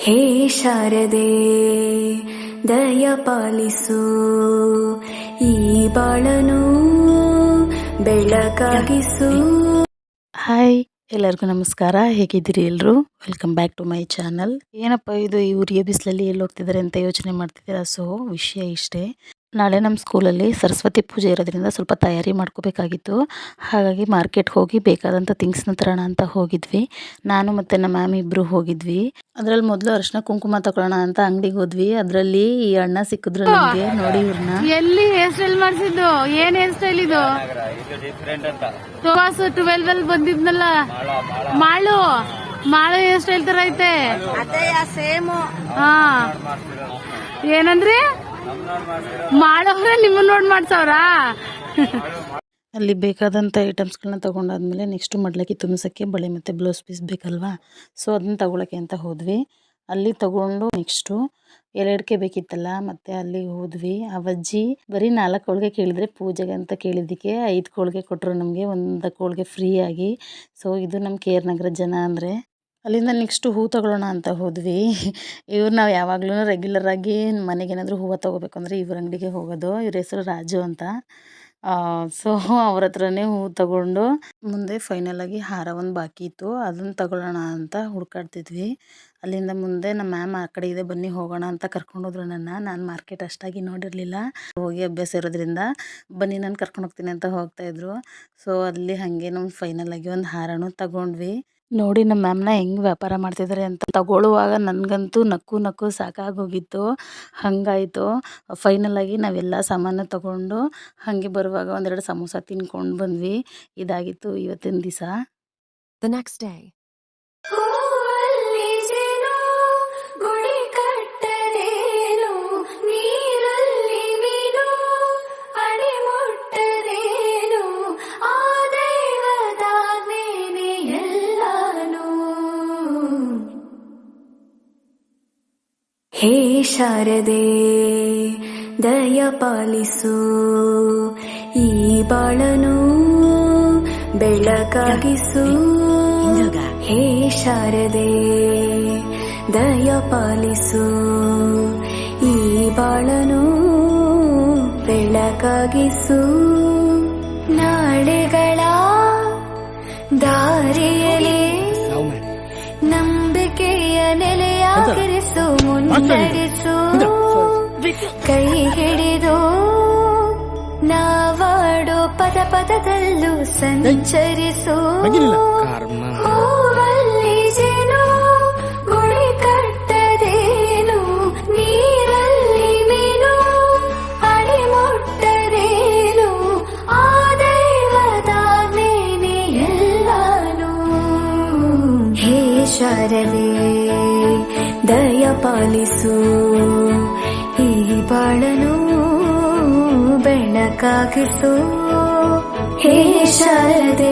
ಹೇ ಶಾರದೆ ದಯ ಪಾಲಿಸು ಈ ಬಾಳನು ಬೆಳಕಾಗಿಸು. ಹಾಯ್, ಎಲ್ಲರಿಗೂ ನಮಸ್ಕಾರ. ಹೇಗಿದ್ದೀರಿ ಎಲ್ಲರೂ? Welcome back to my channel. ಏನಪ್ಪ ಇದು ಈ ಉರಿಯ ಬಿಸಿಲಲ್ಲಿ ಎಲ್ಲಿ ಹೋಗ್ತಿದ್ದಾರೆ ಅಂತ ಯೋಚನೆ ಮಾಡ್ತಿದ್ದೀರಾ? ಸೊ ವಿಷಯ ಇಷ್ಟೇ. ನಾಳೆ ನಮ್ಮ ಸ್ಕೂಲಲ್ಲಿ ಸರಸ್ವತಿ ಪೂಜೆ ಇರೋದ್ರಿಂದ ಸ್ವಲ್ಪ ತಯಾರಿ ಮಾಡ್ಕೋಬೇಕಾಗಿತ್ತು. ಹಾಗಾಗಿ ಮಾರ್ಕೆಟ್ಗೆ ಹೋಗಿ ಬೇಕಾದಂಥ ಥಿಂಗ್ಸ್ನ ತರೋಣ ಅಂತ ಹೋಗಿದ್ವಿ. ನಾನು ಮತ್ತು ನಮ್ಮ ಮ್ಯಾಮ್ ಇಬ್ಬರು ಹೋಗಿದ್ವಿ. ಅದರಲ್ಲಿ ಮೊದಲು ಅರಿಶಿನ ಕುಂಕುಮ ತಗೊಳ್ಳೋಣ ಅಂತ ಅಂಗಡಿಗೆ ಹೋದ್ವಿ. ಅದರಲ್ಲಿ ಈ ಅಣ್ಣ ಸಿಕ್ಕಿದ್ರು ನಮಗೆ. ನೋಡಿ ಇವ್ರನ್ನ. ಎಲ್ಲಿ ಹೇರ್ ಸ್ಟೈಲ್ ಮಾಡಿಸಿದ್ದು? ಏನ್ ಹೇರ್ ಸ್ಟೈಲ್ ಇದು? ತೋವಾಸ್ 12 ಅಲ್ಲಿ ಬಂದಿದ್ನಲ್ಲ, ಮಾಳು ಮಾಳು ಹೇರ್ ಸ್ಟೈಲ್ ತರ ಐತೆ. ಹಾ, ಏನಂದ್ರಿ? ಮಾಡವ್ರೆ ನಿಮ್ಮನ್ನ ನೋಡಿ ಮಾಡ್ಸವ್ರಾ? ಅಲ್ಲಿ ಬೇಕಾದಂಥ ಐಟಮ್ಸ್ಗಳನ್ನ ತೊಗೊಂಡಾದ್ಮೇಲೆ ನೆಕ್ಸ್ಟು ಮಡ್ಲಕ್ಕಿ ತುಂಬಿಸೋಕ್ಕೆ ಬಳೆ ಮತ್ತು ಬ್ಲೌಸ್ ಪೀಸ್ ಬೇಕಲ್ವಾ? ಸೊ ಅದನ್ನ ತಗೊಳಕ್ಕೆ ಅಂತ ಹೋದ್ವಿ. ಅಲ್ಲಿ ತಗೊಂಡು ನೆಕ್ಸ್ಟು ಎರಡಕ್ಕೆ ಬೇಕಿತ್ತಲ್ಲ, ಮತ್ತು ಅಲ್ಲಿಗೆ ಹೋದ್ವಿ. ಅವಜ್ಜಿ ಬರೀ 4 ಹೋಳಿಗೆ ಕೇಳಿದರೆ ಪೂಜೆಗೆ ಅಂತ ಕೇಳಿದ್ದಕ್ಕೆ 5 ಹೋಳಿಗೆ ಕೊಟ್ಟರು ನಮಗೆ, 1 ಹೋಳಿಗೆ ಫ್ರೀಯಾಗಿ. ಸೊ ಇದು ನಮ್ಮ KR ನಗರ ಜನ ಅಂದರೆ. ಅಲ್ಲಿಂದ ನೆಕ್ಸ್ಟು ಹೂ ತೊಗೊಳ್ಳೋಣ ಅಂತ ಹೋದ್ವಿ. ಇವ್ರು ನಾವು ಯಾವಾಗ್ಲೂ ರೆಗ್ಯುಲರಾಗಿ ಮನೆಗೇನಾದರೂ ಹೂವು ತೊಗೋಬೇಕು ಅಂದರೆ ಇವ್ರ ಅಂಗಡಿಗೆ ಹೋಗೋದು. ಇವ್ರ ಹೆಸರು ರಾಜು ಅಂತ. ಸೊ ಅವ್ರ ಹತ್ರನೇ ಹೂ ತಗೊಂಡು ಮುಂದೆ ಫೈನಲಾಗಿ ಹಾರ ಒಂದು ಬಾಕಿ ಇತ್ತು, ಅದನ್ನು ತಗೊಳ್ಳೋಣ ಅಂತ ಹುಡ್ಕಾಡ್ತಿದ್ವಿ. ಅಲ್ಲಿಂದ ಮುಂದೆ ನಮ್ಮ ಮ್ಯಾಮ್ ಆ ಕಡೆ ಇದೆ ಬನ್ನಿ ಹೋಗೋಣ ಅಂತ ಕರ್ಕೊಂಡೋದ್ರು ನಾನು ಮಾರ್ಕೆಟ್ ಅಷ್ಟಾಗಿ ನೋಡಿರಲಿಲ್ಲ. ಹೋಗಿ ಅಭ್ಯಾಸ ಇರೋದ್ರಿಂದ ಬನ್ನಿ ನಾನು ಕರ್ಕೊಂಡು ಹೋಗ್ತೀನಿ ಅಂತ ಹೋಗ್ತಾಯಿದ್ರು. ಸೊ ಅಲ್ಲಿ ಹಾಗೆ ನಾವು ಫೈನಲಾಗಿ ಒಂದು ಹಾರನೂ ತಗೊಂಡ್ವಿ. ನೋಡಿ ನಮ್ಮ ಮ್ಯಾಮ್ನ ಹೆಂಗೆ ವ್ಯಾಪಾರ ಮಾಡ್ತಿದ್ದಾರೆ ಅಂತ. ತಗೊಳ್ಳುವಾಗ ನನಗಂತೂ ನಕ್ಕು ಸಾಕಾಗೋಗಿತ್ತು. ಹಾಗಾಯಿತು. ಫೈನಲಾಗಿ ನಾವೆಲ್ಲ ಸಾಮಾನು ತಗೊಂಡು ಹಾಗೆ ಬರುವಾಗ 1-2 ಸಮೋಸ ತಿನ್ಕೊಂಡು ಬಂದ್ವಿ. ಇದಾಗಿತ್ತು ಇವತ್ತಿನ ದಿವಸ. The next day. ಹೇ ಶಾರದೆ ದಯ ಪಾಲಿಸು ಈ ಬಾಳನು ಬೆಳಕಾಗಿಸು. ಹೇ ಶಾರದೆ ದಯ ಪಾಲಿಸು ಈ ಬಾಳನು ಬೆಳಕಾಗಿಸು. ನಾಳೆಗಳ ದಾರಿಯಲ್ಲಿ ನಂಬಿಕೆಯ ನೆಲೆಯಾಗಿರಿಸು, ಮುನ್ನಡೆಸು, ಕೈ ಹಿಡಿದು ನಾವಾಡೋ ಪದದಲ್ಲೂ ಸಂಚರಿಸು. ಹೂವಲ್ಲಿ ಜೇನು ಗುಡಿ ಕಟ್ಟದೇನು, ನೀರಲ್ಲಿ ಮೀನು ಅಡಿ ಮುಟ್ಟದೇನು, ಆ ದೈವದ ಮೇನೆ ಎಲ್ಲಾನು. ಹೇ ಶಾರದೆ ದಯ ಪಾಲಿಸು ಈ ಬಾಳನು ಬೆಳಕಾಗಿಸು. ಹೇ ಶಾರದೆ